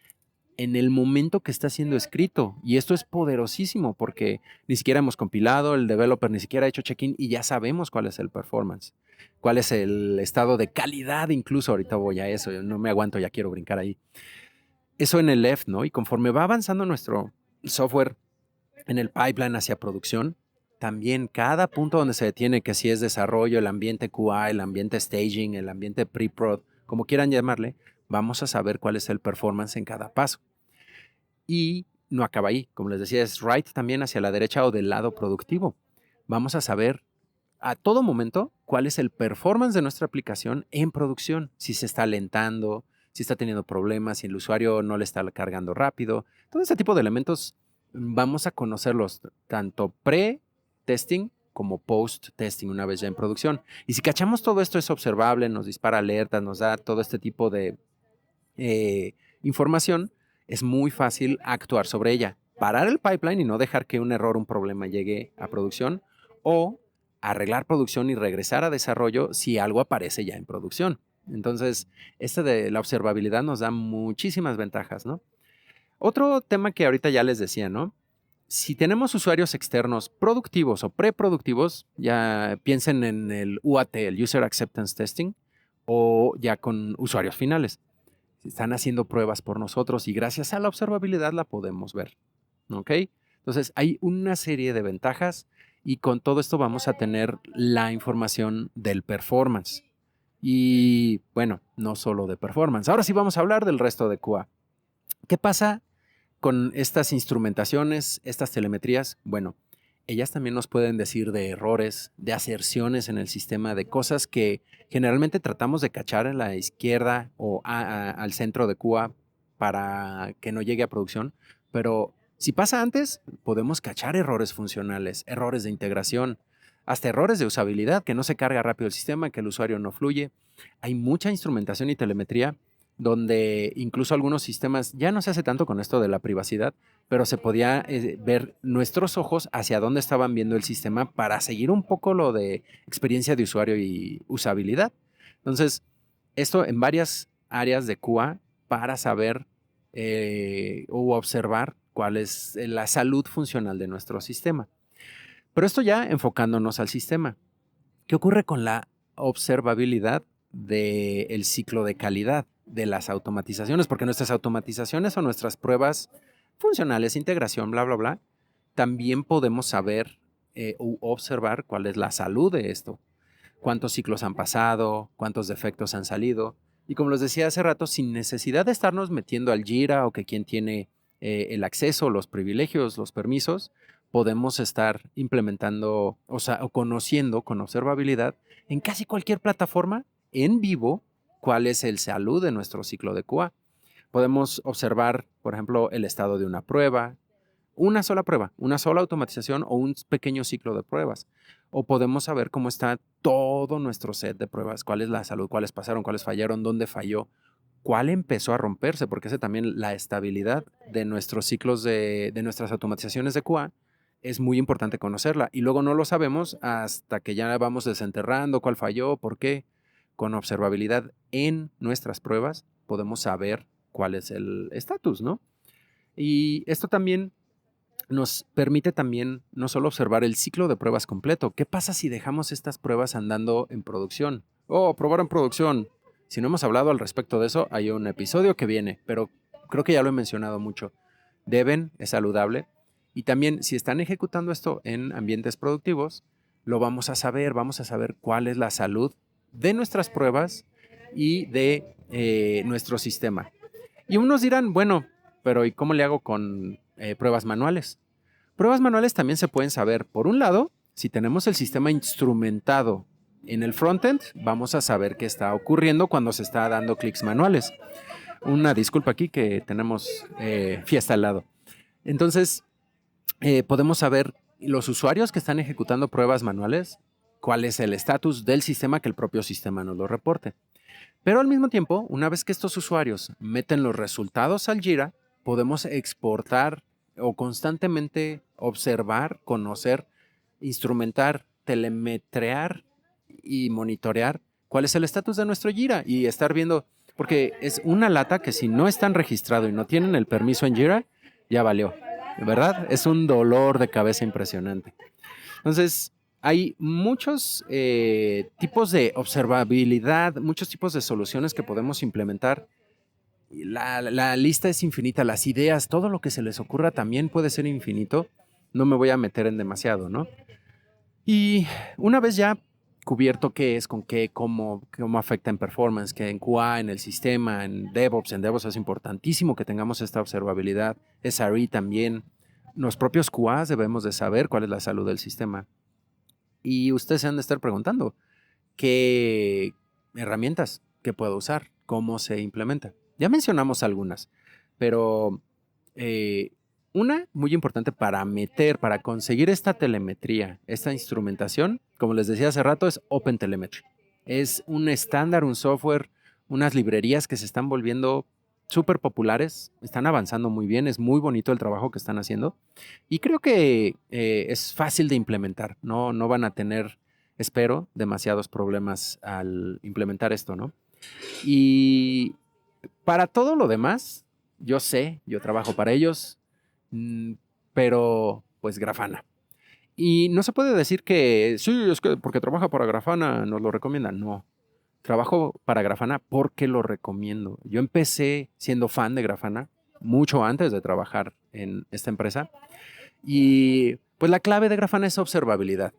en el momento que está siendo escrito. Y esto es poderosísimo porque ni siquiera hemos compilado, el developer ni siquiera ha hecho check-in y ya sabemos cuál es el performance, cuál es el estado de calidad incluso. Ahorita voy a eso, no me aguanto, ya quiero brincar ahí. eso en el left, ¿no? Y conforme va avanzando nuestro software en el pipeline hacia producción, también cada punto donde se detiene, que si es desarrollo, el ambiente QA, el ambiente staging, el ambiente pre-prod, como quieran llamarle, vamos a saber cuál es el performance en cada paso. Y no acaba ahí, como les decía, es right también hacia la derecha o del lado productivo. Vamos a saber a todo momento cuál es el performance de nuestra aplicación en producción, si se está alentando, si está teniendo problemas, si el usuario no le está cargando rápido. Todo ese tipo de elementos vamos a conocerlos tanto pre-testing como post-testing una vez ya en producción. Y si cachamos todo esto es observable, nos dispara alertas, nos da todo este tipo de información, es muy fácil actuar sobre ella. Parar el pipeline y no dejar que un error, un problema llegue a producción o arreglar producción y regresar a desarrollo si algo aparece ya en producción. Entonces, de la observabilidad nos da muchísimas ventajas, ¿no? Otro tema que ahorita ya les decía, ¿no? Si tenemos usuarios externos productivos o preproductivos, ya piensen en el UAT, el User Acceptance Testing, o ya con usuarios finales. Están haciendo pruebas por nosotros y gracias a la observabilidad la podemos ver, ¿ok? Entonces, hay una serie de ventajas y con todo esto vamos a tener la información del performance. Y bueno, no solo de performance. Ahora sí vamos a hablar del resto de QA. ¿Qué pasa con estas instrumentaciones, estas telemetrías? Bueno, ellas también nos pueden decir de errores, de aserciones en el sistema, de cosas que generalmente tratamos de cachar en la izquierda o al centro de QA para que no llegue a producción. Pero si pasa antes, podemos cachar errores funcionales, errores de integración, hasta errores de usabilidad, que no se carga rápido el sistema, que el usuario no fluye. Hay mucha instrumentación y telemetría donde incluso algunos sistemas, ya no se hace tanto con esto de la privacidad, pero se podía ver nuestros ojos hacia dónde estaban viendo el sistema para seguir un poco lo de experiencia de usuario y usabilidad. Entonces, esto en varias áreas de QA para saber o observar cuál es la salud funcional de nuestro sistema. Pero esto ya enfocándonos al sistema. ¿Qué ocurre con la observabilidad del ciclo de calidad de las automatizaciones? Porque nuestras automatizaciones o nuestras pruebas funcionales, integración, bla, bla, bla, también podemos saber u observar cuál es la salud de esto. Cuántos ciclos han pasado, cuántos defectos han salido. Y como les decía hace rato, sin necesidad de estarnos metiendo al Jira o que quién tiene el acceso, los privilegios, los permisos, podemos estar implementando o conociendo con observabilidad en casi cualquier plataforma en vivo cuál es el salud de nuestro ciclo de QA. Podemos observar, por ejemplo, el estado de una prueba, una sola prueba, una sola automatización o un pequeño ciclo de pruebas. O podemos saber cómo está todo nuestro set de pruebas, cuál es la salud, cuáles pasaron, cuáles fallaron, dónde falló, cuál empezó a romperse, porque ese también la estabilidad de nuestros ciclos de nuestras automatizaciones de QA es muy importante conocerla. Y luego no lo sabemos hasta que ya vamos desenterrando cuál falló, por qué. Con observabilidad en nuestras pruebas podemos saber cuál es el estatus, ¿no? Y esto también nos permite también no solo observar el ciclo de pruebas completo. ¿Qué pasa si dejamos estas pruebas andando en producción? Probar en producción. Si no hemos hablado al respecto de eso, hay un episodio que viene, pero creo que ya lo he mencionado mucho. Es saludable. Y también, si están ejecutando esto en ambientes productivos, lo vamos a saber cuál es la salud de nuestras pruebas y de nuestro sistema. Y unos dirán, bueno, pero ¿y cómo le hago con pruebas manuales? Pruebas manuales también se pueden saber. Por un lado, si tenemos el sistema instrumentado en el frontend, vamos a saber qué está ocurriendo cuando se está dando clics manuales. Una disculpa aquí que tenemos fiesta al lado. Entonces, podemos saber los usuarios que están ejecutando pruebas manuales, cuál es el estatus del sistema, que el propio sistema nos lo reporte. Pero al mismo tiempo, una vez que estos usuarios meten los resultados al Jira, podemos exportar o constantemente observar, conocer, instrumentar, telemetrear y monitorear cuál es el estatus de nuestro Jira y estar viendo, porque es una lata que si no están registrados y no tienen el permiso en Jira, ya valió, ¿verdad? Es un dolor de cabeza impresionante. Entonces, hay muchos tipos de observabilidad, muchos tipos de soluciones que podemos implementar la lista es infinita, las ideas, todo lo que se les ocurra también puede ser infinito. No me voy a meter en demasiado, ¿no? Y una vez ya cubierto qué es, con qué, cómo afecta en performance, que en QA, en el sistema, en DevOps es importantísimo que tengamos esta observabilidad, SRE también. Los propios QAs debemos de saber cuál es la salud del sistema. Y ustedes se han de estar preguntando, ¿qué herramientas que puedo usar? ¿Cómo se implementa? Ya mencionamos algunas, pero una muy importante para conseguir esta telemetría, esta instrumentación, como les decía hace rato, es OpenTelemetry. Es un estándar, un software, unas librerías que se están volviendo súper populares, están avanzando muy bien, es muy bonito el trabajo que están haciendo y creo que es fácil de implementar, no van a tener, espero, demasiados problemas al implementar esto, ¿no? Y para todo lo demás, yo trabajo para ellos, pero pues Grafana. Y no se puede decir que sí, es que porque trabaja para Grafana nos lo recomiendan, no. Trabajo para Grafana porque lo recomiendo. Yo empecé siendo fan de Grafana mucho antes de trabajar en esta empresa y pues la clave de Grafana es observabilidad.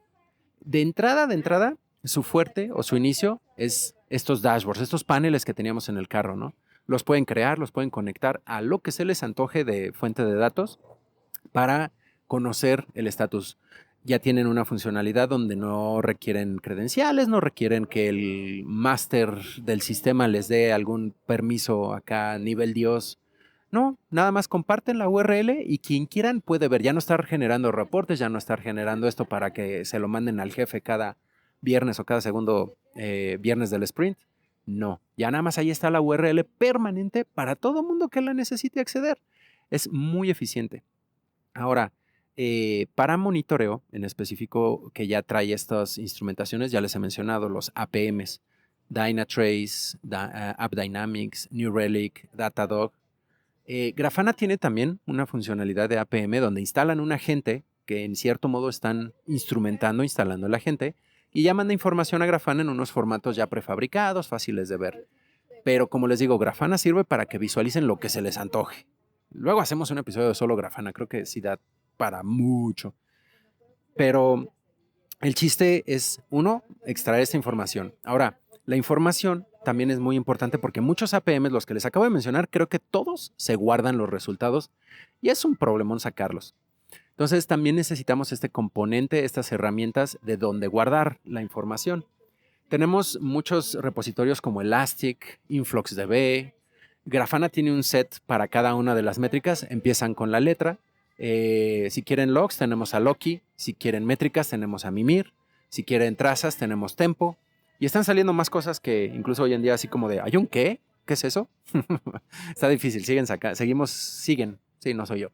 De entrada, su fuerte o su inicio es estos dashboards, estos paneles que teníamos en el carro, ¿no? Los pueden crear, los pueden conectar a lo que se les antoje de fuente de datos para conocer el estatus. Ya tienen una funcionalidad donde no requieren credenciales, no requieren que el máster del sistema les dé algún permiso acá a nivel Dios. No, nada más comparten la URL y quien quieran puede ver. Ya no estar generando reportes, ya no estar generando esto para que se lo manden al jefe cada viernes o cada segundo viernes del sprint. No, ya nada más ahí está la URL permanente para todo mundo que la necesite acceder. Es muy eficiente. Ahora, para monitoreo, en específico, que ya trae estas instrumentaciones, ya les he mencionado los APMs, Dynatrace, AppDynamics, New Relic, Datadog. Grafana tiene también una funcionalidad de APM donde instalan un agente que en cierto modo están instalando el agente y ya manda información a Grafana en unos formatos ya prefabricados, fáciles de ver. Pero como les digo, Grafana sirve para que visualicen lo que se les antoje. Luego hacemos un episodio de solo Grafana, creo que sí da para mucho. Pero el chiste es, uno, extraer esta información. Ahora, la información también es muy importante porque muchos APMs, los que les acabo de mencionar, creo que todos se guardan los resultados y es un problemón sacarlos. Entonces también necesitamos este componente, estas herramientas de donde guardar la información. Tenemos muchos repositorios como Elastic, InfluxDB. Grafana tiene un set para cada una de las métricas, empiezan con la letra. Si quieren logs, tenemos a Loki. Si quieren métricas, tenemos a Mimir. Si quieren trazas, tenemos Tempo. Y están saliendo más cosas que incluso hoy en día así como de, ¿hay un qué? ¿Qué es eso? Está difícil, siguen, sí, no soy yo,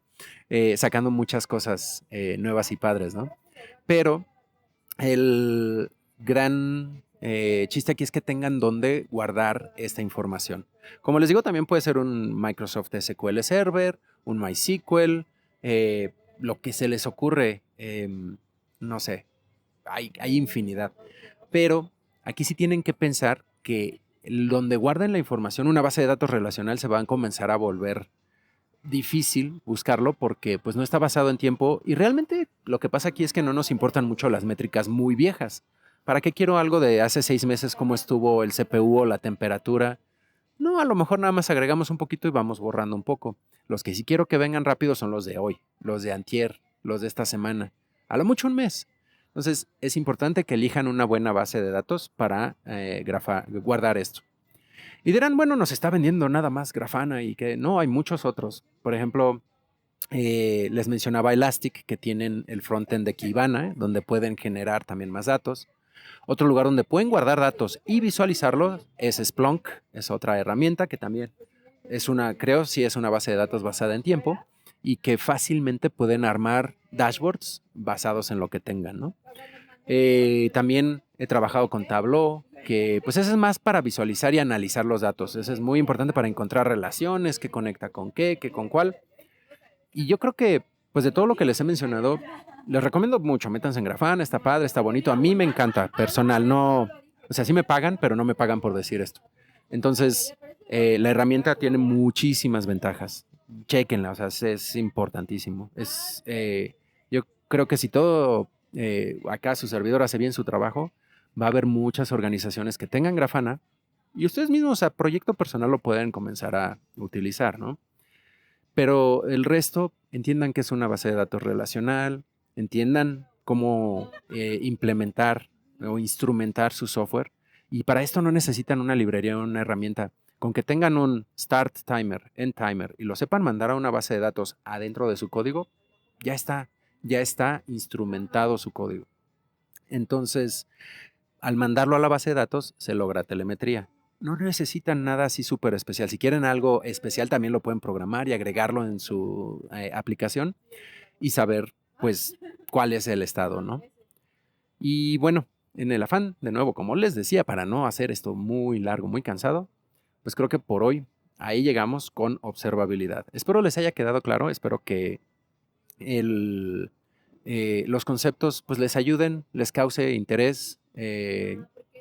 sacando muchas cosas nuevas y padres, ¿no? Pero el gran chiste aquí es que tengan dónde guardar esta información. Como les digo, también puede ser un Microsoft SQL Server, un MySQL, lo que se les ocurre, no sé, hay infinidad. Pero aquí sí tienen que pensar que donde guarden la información, una base de datos relacional se va a comenzar a volver difícil buscarlo porque pues no está basado en tiempo y realmente lo que pasa aquí es que no nos importan mucho las métricas muy viejas. ¿Para qué quiero algo de hace 6 meses cómo estuvo el CPU o la temperatura? No, a lo mejor nada más agregamos un poquito y vamos borrando un poco. Los que sí quiero que vengan rápido son los de hoy, los de antier, los de esta semana, a lo mucho un mes. Entonces es importante que elijan una buena base de datos para guardar esto. Y dirán, bueno, nos está vendiendo nada más Grafana y que no, hay muchos otros. Por ejemplo, les mencionaba Elastic, que tienen el frontend de Kibana, donde pueden generar también más datos. Otro lugar donde pueden guardar datos y visualizarlos es Splunk, es otra herramienta que también es una base de datos basada en tiempo y que fácilmente pueden armar dashboards basados en lo que tengan, ¿no? También he trabajado con Tableau, que pues ese es más para visualizar y analizar los datos. Ese es muy importante para encontrar relaciones, qué conecta con qué con cuál. Y yo creo que pues de todo lo que les he mencionado, les recomiendo mucho, métanse en Grafana, está padre, está bonito. A mí me encanta, personal, no, o sea, sí me pagan, pero no me pagan por decir esto. Entonces, la herramienta tiene muchísimas ventajas. Chéquenla, o sea, es importantísimo. Yo creo que si todo acá su servidor hace bien su trabajo, va a haber muchas organizaciones que tengan Grafana y ustedes mismos a proyecto personal lo pueden comenzar a utilizar, ¿no? Pero el resto, entiendan que es una base de datos relacional, entiendan cómo implementar o instrumentar su software. Y para esto no necesitan una librería o una herramienta. Con que tengan un start timer, end timer y lo sepan mandar a una base de datos adentro de su código, ya está instrumentado su código. Entonces, al mandarlo a la base de datos, se logra telemetría. No necesitan nada así súper especial. Si quieren algo especial, también lo pueden programar y agregarlo en su aplicación y saber, pues, cuál es el estado, ¿no? Y bueno, en el afán, de nuevo, como les decía, para no hacer esto muy largo, muy cansado, pues creo que por hoy ahí llegamos con observabilidad. Espero les haya quedado claro, espero que los conceptos pues les ayuden, les cause interés.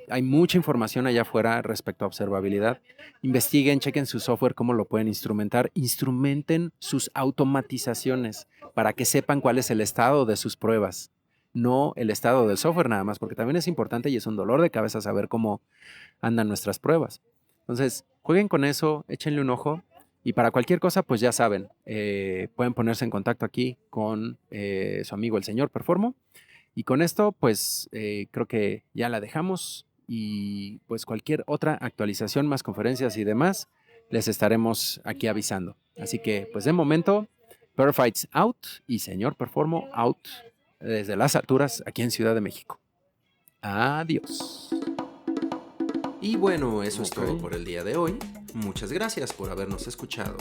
Hay mucha información allá afuera respecto a observabilidad. Investiguen, chequen su software, cómo lo pueden instrumentar. Instrumenten sus automatizaciones para que sepan cuál es el estado de sus pruebas. No el estado del software nada más, porque también es importante y es un dolor de cabeza saber cómo andan nuestras pruebas. Entonces, jueguen con eso, échenle un ojo. Y para cualquier cosa, pues ya saben, pueden ponerse en contacto aquí con su amigo el señor Performo. Y con esto, pues creo que ya la dejamos. Y pues cualquier otra actualización, más conferencias y demás, les estaremos aquí avisando. Así que, pues de momento, Perfights out y señor Performo out desde las alturas aquí en Ciudad de México. Adiós. Y bueno, eso es todo por el día de hoy. Muchas gracias por habernos escuchado.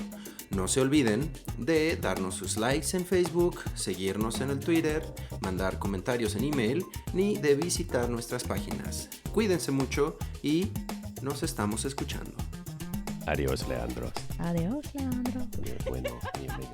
No se olviden de darnos sus likes en Facebook, seguirnos en el Twitter, mandar comentarios en email, ni de visitar nuestras páginas. Cuídense mucho y nos estamos escuchando. Adiós, Leandros. Adiós, Leandro. Bueno, bienvenido.